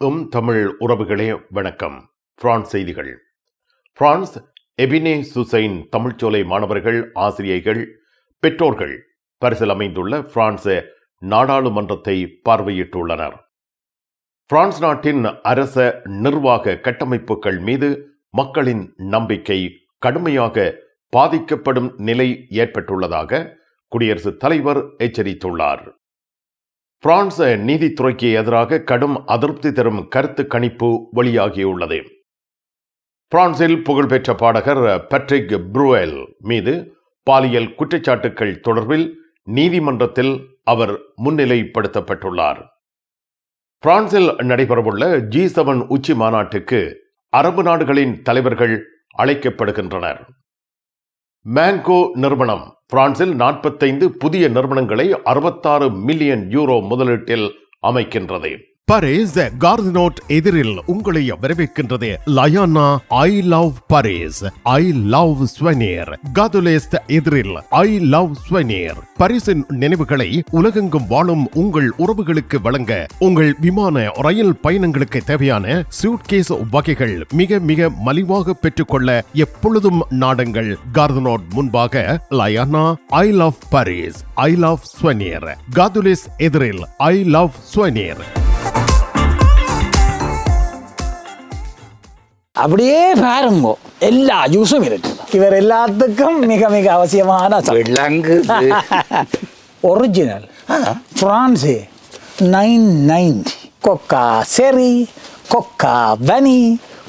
தமிழ் உறவுகளே வணக்கம். பிரான்ஸ் செய்திகள். பிரான்ஸ் எபினே சுசைன் தமிழ்ச்சோலை மாணவர்கள், ஆசிரியர்கள், பெற்றோர்கள் பரிசில் அமைந்துள்ள பிரான்ஸ் நாடாளுமன்றத்தை பார்வையிட்டுள்ளனர். பிரான்ஸ் நாட்டின் அரச நிர்வாக கட்டமைப்புகள் மீது மக்களின் நம்பிக்கை கடுமையாக பாதிக்கப்படும் நிலை ஏற்பட்டுள்ளதாக குடியரசுத் தலைவர் எச்சரித்துள்ளார். பிரான்ஸ் நீதித்துறைக்கு எதிராக கடும் அதிருப்தி தரும் கருத்து கணிப்பு வெளியாகியுள்ளது. பிரான்சில் புகழ்பெற்ற பாடகர் பேட்ரிக் ப்ரூவெல் மீது பாலியல் குற்றச்சாட்டுகள் தொடர்பில் நீதிமன்றத்தில் அவர் முன்னிலைப்படுத்தப்பட்டுள்ளார். பிரான்சில் நடைபெறவுள்ள G7 உச்சி மாநாட்டுக்கு அரபு நாடுகளின் தலைவர்கள் அழைக்கப்படுகின்றனர். மேங்கோ நிறுவனம் பிரான்சில் 45 புதிய நிறுவனங்களை 66 மில்லியன் யூரோ முதலீட்டில் அமைக்கின்றது. பாரிஸ் கார்தினோட் எதிரில் உங்களை வரவேற்கின்றது லயானா I love Paris, I love souvenir. காதுலேஸ்ட் எதிரில் ஐ லவ் ஸ்வெனியர். பாரிஸின் நினைவுகளை உலகெங்கும் வாழும் உங்கள் உறவுகளுக்கு வழங்க உங்கள் விமான ரயில் பயணங்களுக்கு தேவையான சூட்கேஸ் வகைகள் மிக மிக மலிவாக பெற்றுக்கொள்ள எப்பொழுதும் நாடுங்கள் கார்தினோட் முன்பாக லயானா I love Paris, I love souvenir. காதுலேஸ் எதிரில் ஐ லவ் ஸ்வெனியர். அப்படியே பாருங்க, எல்லா ஜூஸும் இருக்கு. இவர் எல்லாத்துக்கும் மிக மிக அவசியமான ஒரிஜினல் பிரான்ஸு 990 கொக்கா செரி, கொக்கா வனி,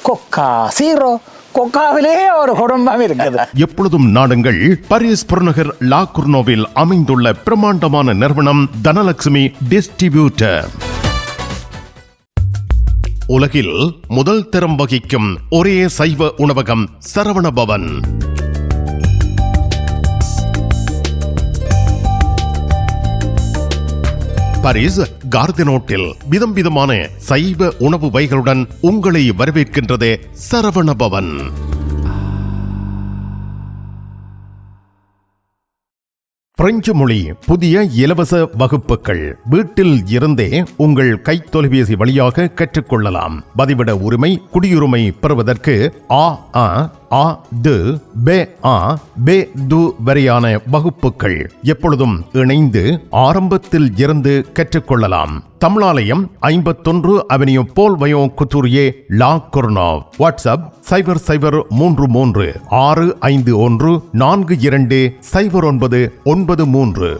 கொக்கா சீரோ. கொக்காவிலே ஒரு குடும்பம் இருக்குது. எப்பொழுதும் நாடுங்கள் பாரிஸ் புறநகர் லா குர்னோவில் அமைந்துள்ள பிரமாண்டமான நிறுவனம் தனலட்சுமி டிஸ்ட்ரிபியூட்டர். உலகில் முதல் தரம் வகிக்கும் ஒரே சைவ உணவகம் சரவண பவன். பாரிஸ் கார்தினோட்டில் விதம் விதமான சைவ உணவு வகைகளுடன் உங்களை வரவேற்கின்றது சரவண பவன். பிரெஞ்சு மொழி புதிய இலவச வகுப்புகள் வீட்டில் இருந்தே உங்கள் கைத்தொலைபேசி வழியாக கற்றுக்கொள்ளலாம். பதிவிட உரிமை, குடியுரிமை பெறுவதற்கு வரையான வகுப்புகள் எப்பொழுதும் இணைந்து ஆரம்பத்தில் இருந்து கற்றுக்கொள்ளலாம். தமிழாலயம் 51 அவென்யூ போல் வயோ குத்தூரியே லா குர்னோவ். வாட்ஸ்அப் 0033 651 42 0993.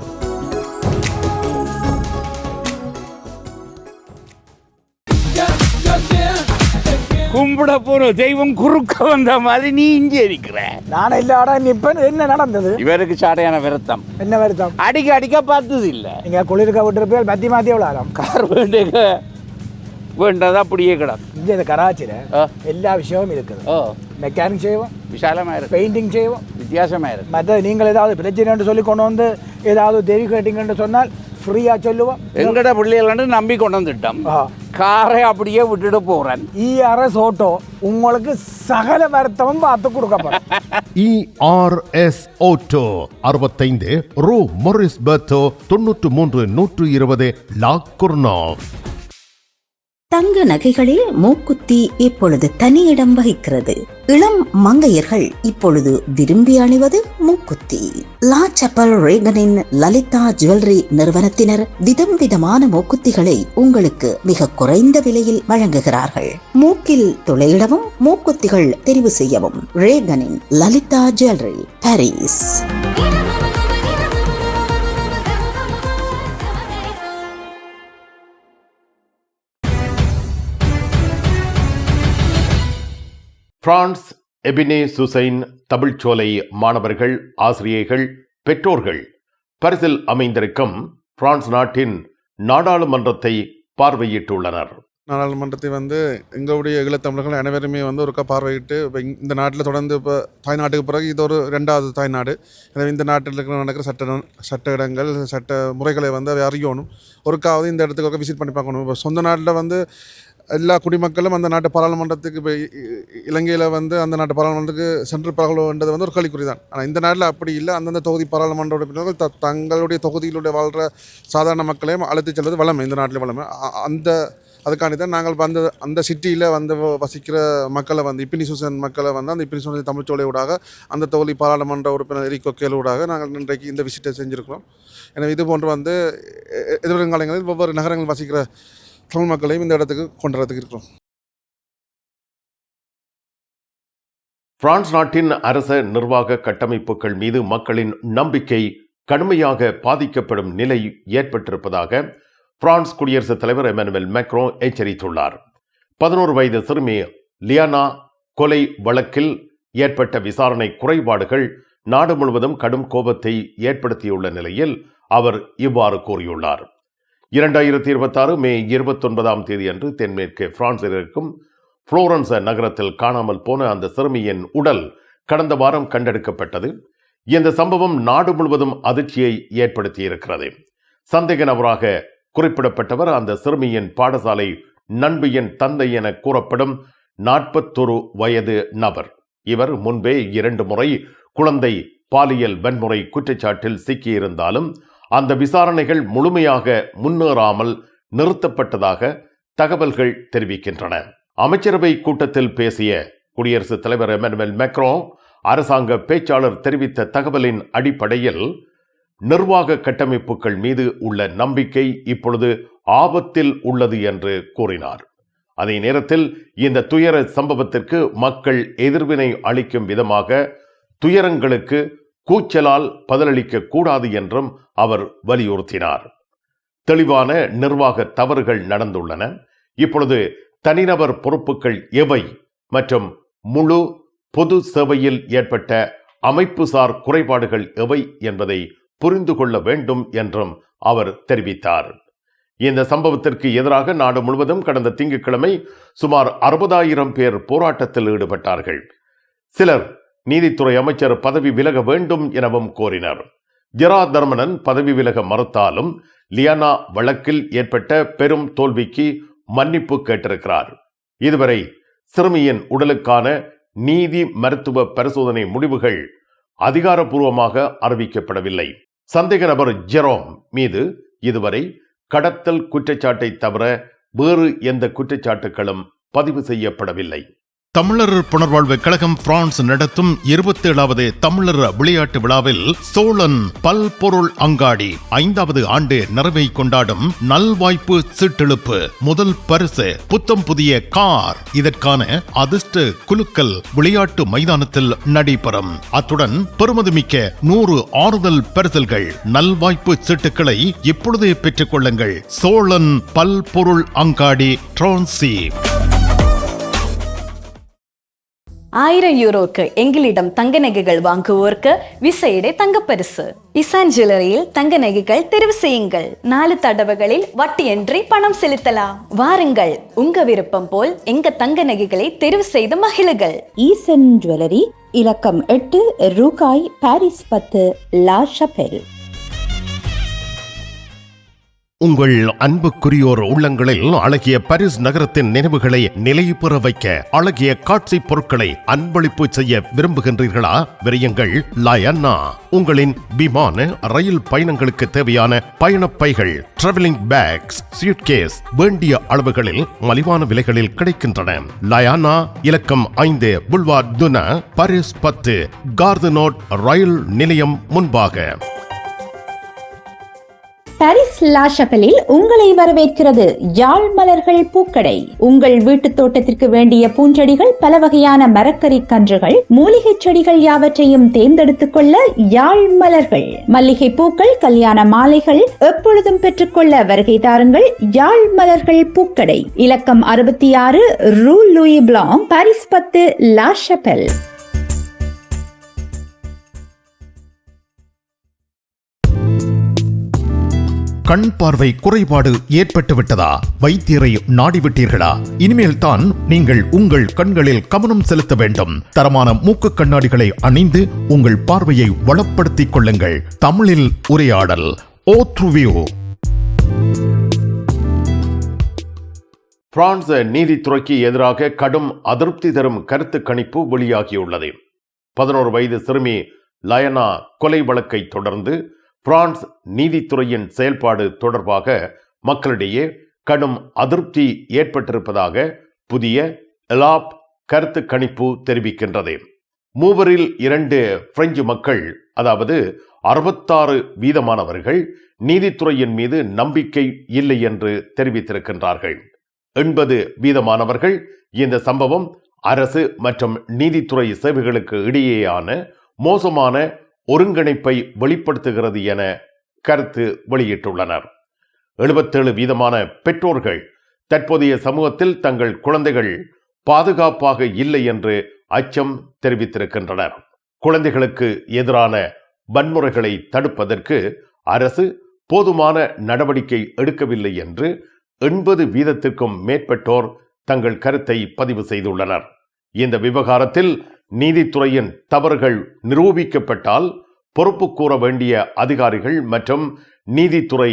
கும்பிட போற தெய்வம் குறுக்க வந்த மாதிரி நீ இங்கே இருக்கிற. நான் இல்லாட நிப்பேன். என்ன நடந்தது? இவருக்கு சாட்டையான வருத்தம். என்ன வருத்தம்? அடிக்க பார்த்தது இல்ல. நீங்க குளிர்க்க விட்டுருப்பேன். பத்தி மாத்தி விளாடம். கார் வேண்டது அப்படியே கிடக்கும். இங்க கராச்சியில எல்லா விஷயமும் இருக்குது. மெக்கானிக் செய்வோம், விசாலமா இருக்கு. பெயிண்டிங் செய்வோம், வித்தியாசமா இருக்கு. மற்ற நீங்கள் ஏதாவது பிரச்சனை சொல்லி கொண்டு வந்து ஏதாவது தெரி கேட்டீங்கன்னு சொன்னால் ஃப்ரீயா சொல்லுவோம். எங்கட பிள்ளைகள் நம்பி கொண்டு வந்துட்டோம். காரை அப்படியே விட்டுட்டு போறேன். ERS ஆட்டோ உங்களுக்கு சகல வருத்தமும் பார்த்து கொடுக்கப்படும். ERS ஆட்டோ 65 ரூ மொரிஸ் பெர்த்தோ 93 120 லா குர்னோவ். தங்க நகைகளில் மூக்குத்தி இப்பொழுது தனியிடம் வகிக்கிறது. இளம் மங்கையர்கள் இப்பொழுது விரும்பி அணிவது மூக்குத்தி. லா சப்பல் ரேகனின் லலிதா ஜுவல்லரி நிறுவனத்தினர் விதம் விதமான மூக்குத்திகளை உங்களுக்கு மிக குறைந்த விலையில் வழங்குகிறார்கள். மூக்கில் துளையிடவும் மூக்குத்திகள் தெரிவு செய்யவும் ரேகனின் லலிதா ஜுவல்லரி, பாரிஸ். பிரான்ஸ் எபினே சுசைன் தமிழ்ச்சோலை மாணவர்கள், ஆசிரியர்கள், பெற்றோர்கள் பரிசில் அமைந்திருக்கும் பிரான்ஸ் நாட்டின் நாடாளுமன்றத்தை பார்வையிட்டுள்ளனர். நாடாளுமன்றத்தை எங்களுடைய ஈழத்தமிழர்கள் அனைவருமே ஒருக்கா பார்வையிட்டு இந்த நாட்டில் தொடர்ந்து இப்போ தாய்நாட்டுக்கு பிறகு இது ஒரு 2வது தாய்நாடு. எனவே இந்த நாட்டில் நடக்கிற சட்ட இடங்கள், சட்ட முறைகளை அவை அறியணும். ஒருக்காவது இந்த இடத்துக்கு விசிட் பண்ணி பார்க்கணும். இப்போ சொந்த நாட்டில் எல்லா குடிமக்களும் அந்த நாட்டு பாராளுமன்றத்துக்கு இப்போ இலங்கையில் வந்து அந்த நாட்டு பாராளுமன்றத்துக்கு சென்று பரவலன்றது வந்து ஒரு கேள்விக்குறி தான். ஆனால் இந்த நாட்டில் அப்படி இல்லை. அந்தந்த தொகுதி பாராளுமன்ற உறுப்பினர்கள் தங்களுடைய தொகுதியிலுடைய வாழ்கிற சாதாரண மக்களையும் அழைத்து செல்வது வளமை, இந்த நாட்டில் வளமை. அதுக்காண்டி தான் நாங்கள் அந்த சிட்டியில் வந்து வசிக்கிற மக்களை வந்து இப்பினி சூசன் மக்களை வந்து அந்த இப்பினி சூசன் தமிழ்ச்சோலையூடாக அந்த தொகுதி பாராளுமன்ற உறுப்பினர் எரிக் கொக்கேலூடாக நாங்கள் இன்றைக்கு இந்த விசிட்டை செஞ்சுருக்கிறோம். எனவே இது போன்று வந்து எதிர்காலங்களில் ஒவ்வொரு நகரங்கள் வசிக்கிற தமிழ் மக்களையும் இந்த இடத்துக்கு கொண்டு வரதுக்கு இருக்கிறோம். பிரான்ஸ் நாட்டின் அரச நிர்வாக கட்டமைப்புகள் மீது மக்களின் நம்பிக்கை கடுமையாக பாதிக்கப்படும் நிலை ஏற்பட்டிருப்பதாக பிரான்ஸ் குடியரசுத் தலைவர் எமனுவல் மேக்ரோ எச்சரித்துள்ளார். 11 வயது சிறுமி லியானா கொலை வழக்கில் ஏற்பட்ட விசாரணை குறைபாடுகள் நாடு முழுவதும் கடும் கோபத்தை ஏற்படுத்தியுள்ள நிலையில் அவர் இவ்வாறு கூறியுள்ளார். 2026 மே 29ஆம் தேதி அன்று தென்மேற்கு பிரான்சில் இருக்கும் புளோரன்ஸ் நகரத்தில் காணாமல் போன அந்த சிறுமியின் உடல் கடந்த வாரம் கண்டெடுக்கப்பட்டது. இந்த சம்பவம் நாடு முழுவதும் அதிர்ச்சியை ஏற்படுத்தியிருக்கிறது. சந்தேக நபராக குறிப்பிடப்பட்டவர் அந்த சிறுமியின் பாடசாலை நண்பியின் தந்தை என கூறப்படும் 41 வயது நபர். இவர் முன்பே 2 முறை குழந்தை பாலியல் வன்முறை குற்றச்சாட்டில் சிக்கியிருந்தாலும் அந்த விசாரணைகள் முழுமையாக முன்னேறாமல் நிறுத்தப்பட்டதாக தகவல்கள் தெரிவிக்கின்றன. அமைச்சரவை கூட்டத்தில் பேசிய குடியரசுத் தலைவர் எமனுவல் மேக்ரோ அரசாங்க பேச்சாளர் தெரிவித்த தகவலின் அடிப்படையில் நிர்வாக கட்டமைப்புகள் மீது உள்ள நம்பிக்கை இப்பொழுது ஆபத்தில் உள்ளது என்று கூறினார். அதே நேரத்தில் இந்த துயர சம்பவத்திற்கு மக்கள் எதிர்வினை அளிக்கும் விதமாக துயரங்களுக்கு கூச்சலால் பதிலளிக்க கூடாது என்றும் அவர் வலியுறுத்தினார். தெளிவான நிர்வாக தவறுகள் நடந்துள்ளன. இப்பொழுது தனிநபர் பொறுப்புகள் எவை மற்றும் முழு பொது சேவையில் ஏற்பட்ட அமைப்புசார் குறைபாடுகள் எவை என்பதை புரிந்து கொள்ள வேண்டும் என்றும் அவர் தெரிவித்தார். இந்த சம்பவத்திற்கு எதிராக நாடு முழுவதும் கடந்த திங்கட்கிழமை சுமார் 60,000 பேர் போராட்டத்தில் ஈடுபட்டார்கள். சிலர் நீதித்துறை அமைச்சர் பதவி விலக வேண்டும் எனவும் கோரினர். ஜெரார்ட் தர்மனன் பதவி விலக மறுத்தாலும் லியானா வழக்கில் ஏற்பட்ட பெரும் தோல்விக்கு மன்னிப்பு கேட்டிருக்கிறார். இதுவரை சிறுமியின் உடலுக்கான நீதி மருத்துவ பரிசோதனை முடிவுகள் அதிகாரப்பூர்வமாக அறிவிக்கப்படவில்லை. சந்தேக நபர் ஜெரோம் மீது இதுவரை கடத்தல் குற்றச்சாட்டை தவிர வேறு எந்த குற்றச்சாட்டுகளும் பதிவு செய்யப்படவில்லை. தமிழர் புனர்வாழ்வு கழகம் பிரான்ஸ் நடத்தும் 27வது தமிழர் விளையாட்டு விழாவில் சோழன் பல்பொருள் அங்காடி 5வது ஆண்டு நிறைவை கொண்டாடும் நல்வாய்ப்பு சீட்டெழுப்பு. முதல் பரிசு புத்தம் புதிய கார். இதற்கான அதிர்ஷ்ட குலுக்கல் விளையாட்டு மைதானத்தில் நடைபெறும். அத்துடன் பெறுமதிமிக்க 100 ஆறுதல் பரிசல்கள். நல்வாய்ப்பு சீட்டுக்களை இப்பொழுதே பெற்றுக் கொள்ளுங்கள். சோழன் பல்பொருள் அங்காடி ட்ரான்சி. 1000 யூரோக்கு எங்களிடம் தங்க நகைகள் வாங்குவோருக்கு விசேட தங்கப்பரிசு. இசான் ஜுவல்லரியில் தங்க நகைகள் தெரிவு செய்யுங்கள். 4 தடவைகளில் வட்டியின்றி பணம் செலுத்தலாம். வாருங்கள், உங்க விருப்பம் போல் எங்க தங்க நகைகளை தெரிவு செய்து மகிழுங்கள். ஈசன் ஜுவல்லரி, இலக்கம் 8, ரூகாய், பாரிஸ் 10, லா ஷபெல். உங்கள் அன்புக்குரியோர் உள்ளங்களில் அழகிய பாரிஸ் நகரத்தின் நினைவுகளை நிலைபெற வைக்க அழகிய காட்சி பொருட்களை அன்பளிப்பு செய்ய விரும்புகின்றீர்களா? விரையுங்கள் லயன்னா. உங்களின் விமான ரயில் பயணங்களுக்கு தேவையான பயணப்பைகள், டிராவலிங் பேக்ஸ், சூட்கேஸ் வேண்டிய அளவுகளில் மலிவான விலைகளில் கிடைக்கின்றன. லயானா, இலக்கம் 5, புல்வார்ட் துனா, பாரிஸ் 10, கார்தனோட் ரயில் நிலையம் முன்பாக. பாரிஸ் லா ஷபெலில் உங்களை வரவேற்கிறது யாழ் மலர்கள் பூக்கடை. உங்கள் வீட்டு தோட்டத்திற்கு வேண்டிய பூஞ்செடிகள், பல வகையான மரக்கறி கன்றுகள், மூலிகை செடிகள் யாவற்றையும் தேர்ந்தெடுத்துக் கொள்ள யாழ் மலர்கள். மல்லிகை பூக்கள், கல்யாண மாலைகள் எப்பொழுதும் பெற்றுக்கொள்ள வருகை தாருங்கள். யாழ் மலர்கள் பூக்கடை, இலக்கம் 66, Rue Louis Blanc, Paris 10, La Chapelle. கண் பார்வை குறைபாடு ஏற்பட்டு விட்டதா? வைத்தியரை நாடிவிட்டீர்களா? இனிமேல் தான் நீங்கள் உங்கள் கண்களில் கவனம் செலுத்த வேண்டும். தரமான மூக்கு கண்ணாடிகளை அணிந்து உங்கள் பார்வையை வளப்படுத்திக் கொள்ளுங்கள். தமிழில் உரையாடல். ஓத்ருவியூ. பிரான்ஸ் நீதித்துறைக்கு எதிராக கடும் அதிருப்தி தரும் கருத்து கணிப்பு வெளியாகியுள்ளது. 11 வயது சிறுமி லயனா கொலை வழக்கை தொடர்ந்து பிரான்ஸ் நீதித்துறையின் செயல்பாடு தொடர்பாக மக்களிடையே கடும் அதிருப்தி ஏற்பட்டிருப்பதாக புதிய எலாப் கருத்து கணிப்பு தெரிவிக்கின்றது. 2 பிரெஞ்சு மக்கள், அதாவது 66% நீதித்துறையின் மீது நம்பிக்கை இல்லை என்று தெரிவித்திருக்கின்றார்கள். 80% இந்த சம்பவம் அரசு மற்றும் நீதித்துறை சேவைகளுக்கு இடையேயான மோசமான ஒருங்கிணைப்பை வெளிப்படுத்துகிறது என கருத்து வெளியிட்டுள்ளனர். 77% பெற்றோர்கள் தற்போதைய சமூகத்தில் தங்கள் குழந்தைகள் பாதுகாப்பாக இல்லை என்று அச்சம் தெரிவித்திருக்கின்றனர். குழந்தைகளுக்கு எதிரான வன்முறைகளை தடுப்பதற்கு அரசு போதுமான நடவடிக்கை எடுக்கவில்லை என்று 80% மேற்பட்டோர் தங்கள் கருத்தை பதிவு செய்துள்ளனர். இந்த விவகாரத்தில் நீதித்துறையின் தவறுகள் நிரூபிக்கப்பட்டால் பொறுப்பு கூற வேண்டிய அதிகாரிகள் மற்றும் நீதித்துறை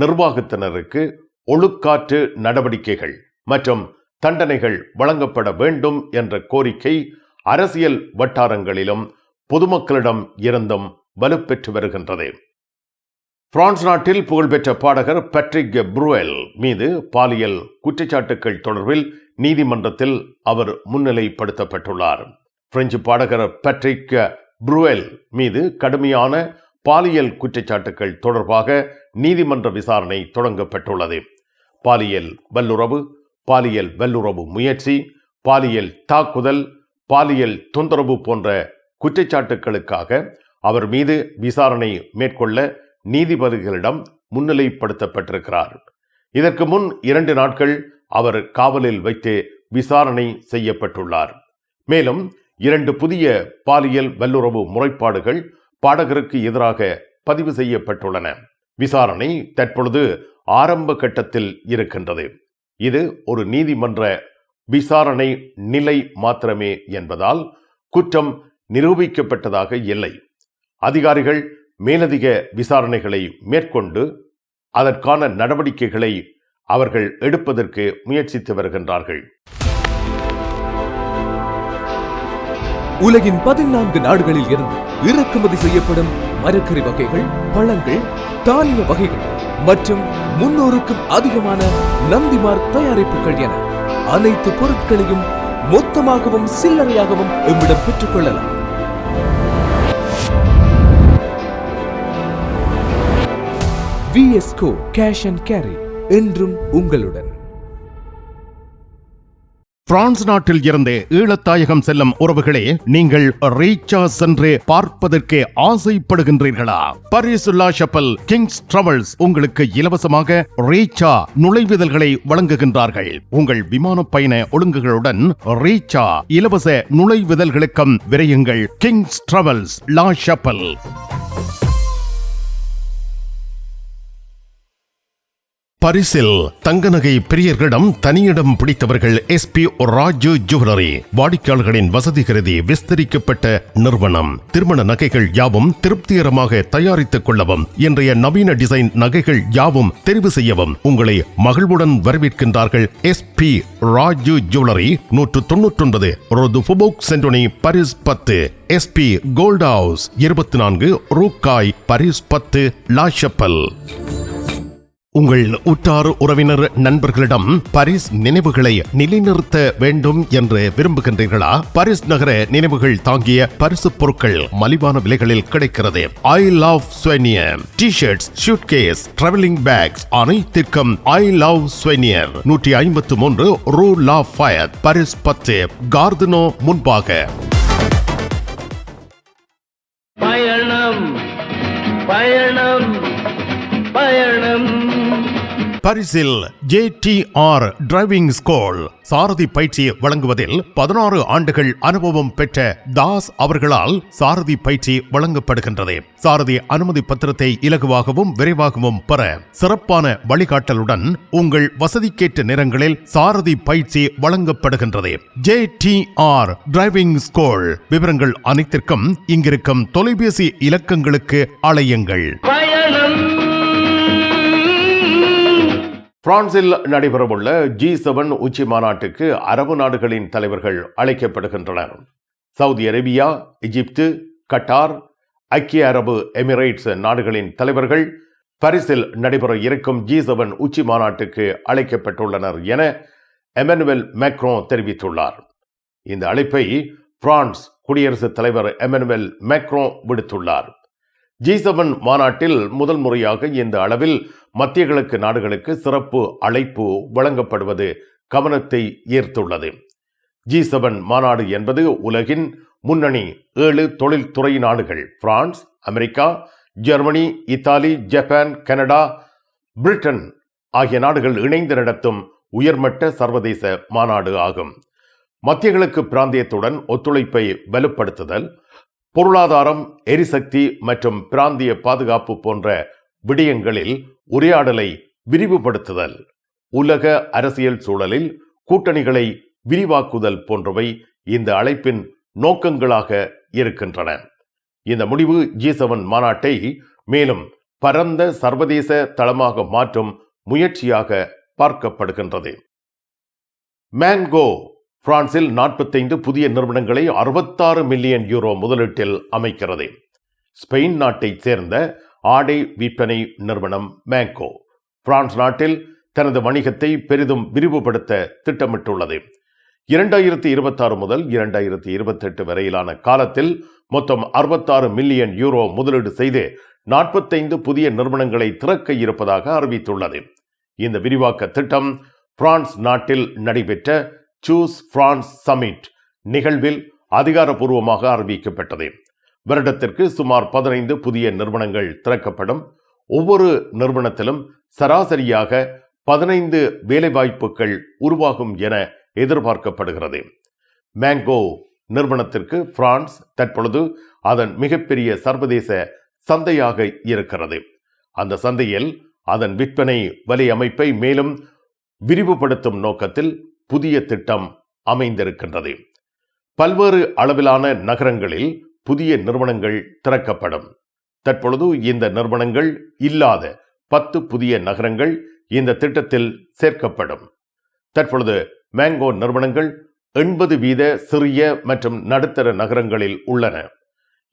நிர்வாகத்தினருக்கு ஒழுக்காற்று நடவடிக்கைகள் மற்றும் தண்டனைகள் வழங்கப்பட வேண்டும் என்ற கோரிக்கை அரசியல் வட்டாரங்களிலும் பொதுமக்களிடம் இருந்தும் வலுப்பெற்று வருகின்றது. பிரான்ஸ் நாட்டில் புகழ்பெற்ற பாடகர் பேட்ரிக் ப்ரூவெல் மீது பாலியல் குற்றச்சாட்டுகள் தொடர்பில் நீதிமன்றத்தில் அவர் முன்னிலைப்படுத்தப்பட்டுள்ளார். பிரெஞ்சு பாடகர் பேட்ரிக் ப்ரூவெல் மீது கடுமையான பாலியல் குற்றச்சாட்டுகள் தொடர்பாக நீதிமன்ற விசாரணை தொடங்கப்பட்டுள்ளது. பாலியல் வல்லுறவு முயற்சி, பாலியல் தாக்குதல், பாலியல் தொந்தரவு போன்ற குற்றச்சாட்டுகளுக்காக அவர் மீது விசாரணை மேற்கொள்ள நீதிபதிகளிடம் முன்னிலைப்படுத்தப்பட்டிருக்கிறார். இதற்கு முன் 2 நாட்கள் அவர் காவலில் வைத்து விசாரணை செய்யப்பட்டுள்ளார். மேலும் 2 புதிய பாலியல் வல்லுறவு முறைப்பாடுகள் பாடகருக்கு எதிராக பதிவு செய்யப்பட்டுள்ளன. விசாரணை தற்பொழுது ஆரம்ப கட்டத்தில் இருக்கின்றது. இது ஒரு நீதிமன்ற விசாரணை நிலை மாத்திரமே என்பதால் குற்றம் நிரூபிக்கப்பட்டதாக இல்லை. அதிகாரிகள் மேலதிக விசாரணைகளை மேற்கொண்டு அதற்கான நடவடிக்கைகளை அவர்கள் எடுப்பதற்கு முயற்சித்து வருகின்றார்கள். உலகின் 14 நாடுகளில் இருந்து இறக்குமதி செய்யப்படும் மரக்கறி வகைகள், பழங்கள், தானிய வகைகள் மற்றும் 300க்கும் அதிகமான நந்திமார் தயாரிப்புகள் என அனைத்து பொருட்களையும் மொத்தமாகவும் சில்லறையாகவும் எம்மிடம் பெற்றுக் கொள்ளலாம். VSCO கேஷ் அண்ட் கேரி என்றும் உங்களுடன். பிரான்ஸ் நாட்டில் இருந்து ஈழத்தாயகம் செல்லும் உறவுகளே, நீங்கள் ரீச்சா சென்று பார்ப்பதற்கு ஆசைப்படுகின்றீர்களா? பாரிஸ் லா ஷப்பல் கிங்ஸ் டிராவல்ஸ் உங்களுக்கு இலவசமாக ரீச்சா நுழைவுதல்களை வழங்குகின்றார்கள். உங்கள் விமான பயண ஒழுங்குகளுடன் ரீச்சா இலவச நுழைவுதல்களுக்கும் விரையுங்கள். கிங்ஸ் டிராவல்ஸ் லா ஷப்பல். பரிசில் தங்க நகை பிரியர்களிடம் தனியிடம் பிடித்தவர்கள் SP ராஜு ஜுவல்லரி. வாடிக்கையாளர்களின் வசதி கருதி விஸ்தரிக்கப்பட்ட நிறுவனம். திருமண நகைகள் யாவும் திருப்திகரமாக தயாரித்துக் கொள்ளவும், இன்றைய நவீன டிசைன் நகைகள் யாவும் தெரிவு செய்யவும் உங்களை மகிழ்வுடன் வரவேற்கின்றார்கள். SP ராஜு ஜுவல்லரி, 199 ரோது ஃபுபோக் சென்டோனி, பாரிஸ் 10. SP கோல்ட் ஹவுஸ், 24 ரூகாய், பாரிஸ் 10, லா ஷப்பல். உங்கள் உற்றார் உறவினர் நண்பர்களிடம் பாரிஸ் நினைவுகளை நிலைநிறுத்த வேண்டும் என்று விரும்புகின்றீர்களா? பாரிஸ் நகர நினைவுகள் தாங்கிய பரிசு பொருட்கள் மலிவான விலைகளில் கிடைக்கிறது. ஐ love souvenir T-shirts, suitcase, travelling packs அனைத்திற்கும் ஐ லவ் ஸ்வெனியர், 153 ரூ லா ஃபயத், பாரிஸ் 10, கார்தினோ முன்பாக. பயணம் பயணம் பயணம். பரிசில் JTR டிரைவிங் ஸ்கூல் சாரதி பயிற்சி வழங்குவதில் 16 ஆண்டுகள் அனுபவம் பெற்ற தாஸ் அவர்களால் சாரதி பயிற்சி வழங்கப்படுகின்றது. சாரதி அனுமதி பத்திரத்தை இலகுவாகவும் விரைவாகவும் பெற சிறப்பான வழிகாட்டலுடன் உங்கள் வசதிக்கேற்ற நேரங்களில் சாரதி பயிற்சி வழங்கப்படுகின்றது. JTR driving school. விவரங்கள் அனைத்திற்கும் இங்கிருக்கும் தொலைபேசி இலக்கங்களுக்கு அழையுங்கள். பிரான்சில் நடைபெறவுள்ள G7 உச்சி மாநாட்டுக்கு அரபு நாடுகளின் தலைவர்கள் அழைக்கப்படுகின்றனர். சவுதி அரேபியா, எகிப்து, கட்டார், ஐக்கிய அரபு எமிரேட்ஸ் நாடுகளின் தலைவர்கள் பாரிஸில் நடைபெற இருக்கும் G7 உச்சி மாநாட்டுக்கு அழைக்கப்பட்டுள்ளனர் என எமனுவல் மேக்ரோ தெரிவித்துள்ளார். இந்த அழைப்பை பிரான்ஸ் குடியரசுத் தலைவர் எமனுவல் மேக்ரோ விடுத்துள்ளார். G7 மாநாட்டில் முதல் முறையாக இந்த அளவில் மத்திய கிழக்கு நாடுகளுக்கு சிறப்பு அழைப்பு வழங்கப்படுவது கவனத்தை ஈர்த்துள்ளது. G7 மாநாடு என்பது உலகின் முன்னணி 7 தொழில்துறை நாடுகள் France, America, Germany, Italy, Japan, Canada, Britain ஆகிய நாடுகள் இணைந்து நடத்தும் உயர்மட்ட சர்வதேச மாநாடு ஆகும். மத்திய கிழக்கு பிராந்தியத்துடன் ஒத்துழைப்பை வலுப்படுத்துதல், பொருளாதாரம், எரிசக்தி மற்றும் பிராந்திய பாதுகாப்பு போன்ற விடயங்களில் உரையாடலை விரிவுபடுத்துதல், உலக அரசியல் சூழலில் கூட்டணிகளை விரிவாக்குதல் போன்றவை இந்த அழைப்பின் நோக்கங்களாக இருக்கின்றன. இந்த முடிவு G7 மாநாட்டை மேலும் பரந்த சர்வதேச தளமாக மாற்றும் முயற்சியாக பார்க்கப்படுகின்றது. மேங்கோ பிரான்சில் 45 புதிய நிறுவனங்களை 66 மில்லியன் யூரோ முதலீட்டில் அமைக்கிறது. ஸ்பெயின் நாட்டைச் சேர்ந்த ஆடை விற்பனை நிறுவனம் மேங்கோ பிரான்ஸ் நாட்டில் தனது வணிகத்தை பெரிதும் விரிவுபடுத்த திட்டமிட்டுள்ளது. 2026 முதல் 2028 வரையிலான காலத்தில் மொத்தம் 66 மில்லியன் யூரோ முதலீடு செய்து 45 புதிய நிறுவனங்களை திறக்க இருப்பதாக அறிவித்துள்ளது. இந்த விரிவாக்க திட்டம் பிரான்ஸ் நாட்டில் நடைபெற்ற சூஸ் பிரான்ஸ் சமிட் நிகழ்வில் அதிகாரப்பூர்வமாக அறிவிக்கப்பட்டது. வருடத்திற்கு சுமார் 15 புதிய நிறுவனங்கள் திறக்கப்படும். ஒவ்வொரு நிறுவனத்திலும் சராசரியாக 15 வேலைவாய்ப்புகள் உருவாகும் என எதிர்பார்க்கப்படுகிறது. மேங்கோ நிறுவனத்திற்கு பிரான்ஸ் தற்பொழுது அதன் மிகப்பெரிய சர்வதேச சந்தையாக இருக்கிறது. அந்த சந்தையில் அதன் விற்பனை வலை அமைப்பை மேலும் விரிவுபடுத்தும் நோக்கத்தில் புதிய திட்டம் அமைந்திருக்கின்றது. பல்வேறு அளவிலான நகரங்களில் புதிய நிறுவனங்கள் திறக்கப்படும். தற்பொழுது இந்த நிறுவனங்கள் இல்லாத 10 புதிய நகரங்கள் இந்த திட்டத்தில் சேர்க்கப்படும். தற்பொழுது மேங்கோ நிறுவனங்கள் 80% சிறிய மற்றும் நடுத்தர நகரங்களில் உள்ளன.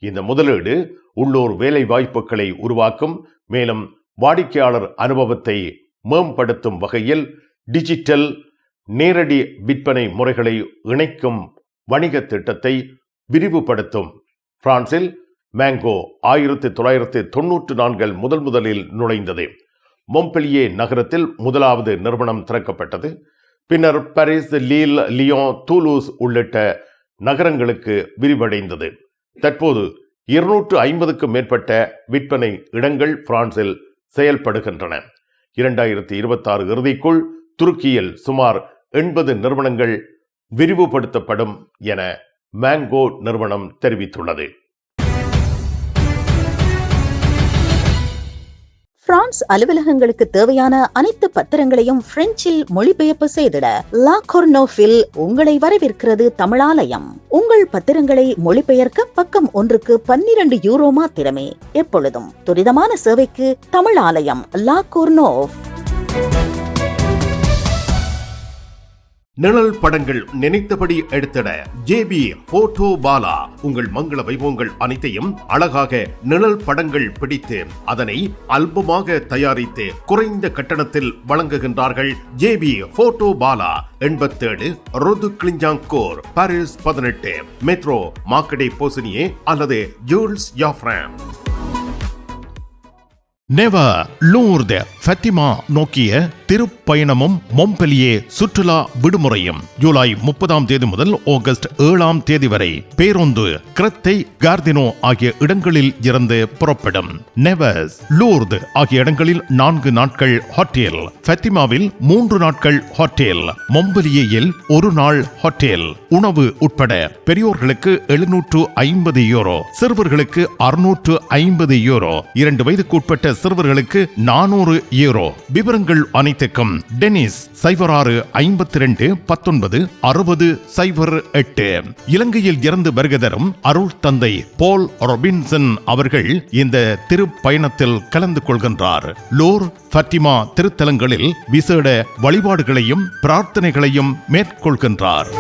இந்த முதலீடு உள்ளூர் வேலை வாய்ப்புகளை உருவாக்கும், மேலும் வாடிக்கையாளர் அனுபவத்தை மேம்படுத்தும் வகையில் டிஜிட்டல் நேரடி விற்பனை முறைகளை இணைக்கும் வணிக திட்டத்தை விரிவுபடுத்தும். பிரான்சில் மேங்கோ 1994 முதலில் நுழைந்தது. மொம்பெலியே நகரத்தில் முதலாவது நிறுவனம் திறக்கப்பட்டது. பின்னர் பாரிஸ், லீல், லியோன், தூலூஸ் உள்ளிட்ட நகரங்களுக்கு விரிவடைந்தது. தற்போது 250க்கும் மேற்பட்ட விற்பனை இடங்கள் பிரான்சில் செயல்படுகின்றன. 2026 இறுதிக்குள் துருக்கியில் சுமார் 80 நிறுவனங்கள் விரிவுபடுத்தப்படும் என மேங்கோ நிறுவனம் தெரிவித்துள்ளது. பிரான்ஸ் அலுவலகங்களுக்கு தேவையான அனைத்து பத்திரங்களையும் பிரெஞ்சில் மொழிபெயர்ப்பு செய்திட லா கொர்னோஃபில் உங்களை வரவேற்கிறது தமிழாலயம். உங்கள் பத்திரங்களை மொழிபெயர்க்க பக்கம் ஒன்றுக்கு 12 யூரோ மாத்திரமே. எப்பொழுதும் துரிதமான சேவைக்கு தமிழாலயம், லா கொர்னோஃப். நிழல் படங்கள் நினைத்தபடி எடுத்திட JB போட்டோ பாலா. உங்கள் மங்கள வைபவங்கள் அனைத்தையும் அழகாக நிழல் படங்கள் பிடித்து அதனை ஆல்பமாக தயாரித்து குறைந்த கட்டணத்தில் வழங்குகின்றார்கள். JB photo Bala. 87 ரோது கிளிஞ்சாங்கோர், பாரிஸ் 18, மெட்ரோ மார்க்கெட்டே போசினியே அல்லது ஜூல்ஸ் யாஃப்ராம். நெவர் லூர்து ஃபத்திமா நோக்கிய திருப்பயணமும் மொம்பெலியே சுற்றுலா விடுமுறையும் ஜூலை 30 முதல் ஆகஸ்ட் 7 வரை பேருந்து கிரத்தை, கார்தினோ ஆகிய இடங்களில் இருந்து புறப்படும். நெவர்ஸ், லூர்து ஆகிய இடங்களில் 4 நாட்கள் ஹோட்டல், ஃபத்திமாவில் 3 நாட்கள் ஹோட்டல், மொம்பெலியேயில் 1 நாள் ஹோட்டல். உணவு உட்பட பெரியோர்களுக்கு 750 யூரோ, சிறுவர்களுக்கு 650 யூரோ. 2 வயதுக்கு உட்பட்ட சிறுவர்களுக்கு 400 யூரோ. விவரங்கள் அனைத்துக்கும் டெனிஸ் 0652196008. இலங்கையில் இருந்து வருகை தரும் அருள் தந்தை போல் ரொபின்சன் அவர்கள் இந்த திருப்பயணத்தில் கலந்து கொள்கின்றார். லோர் ஃபட்டிமா திருத்தலங்களில் விசேட வழிபாடுகளையும் பிரார்த்தனைகளையும் மேற்கொள்கின்றார்.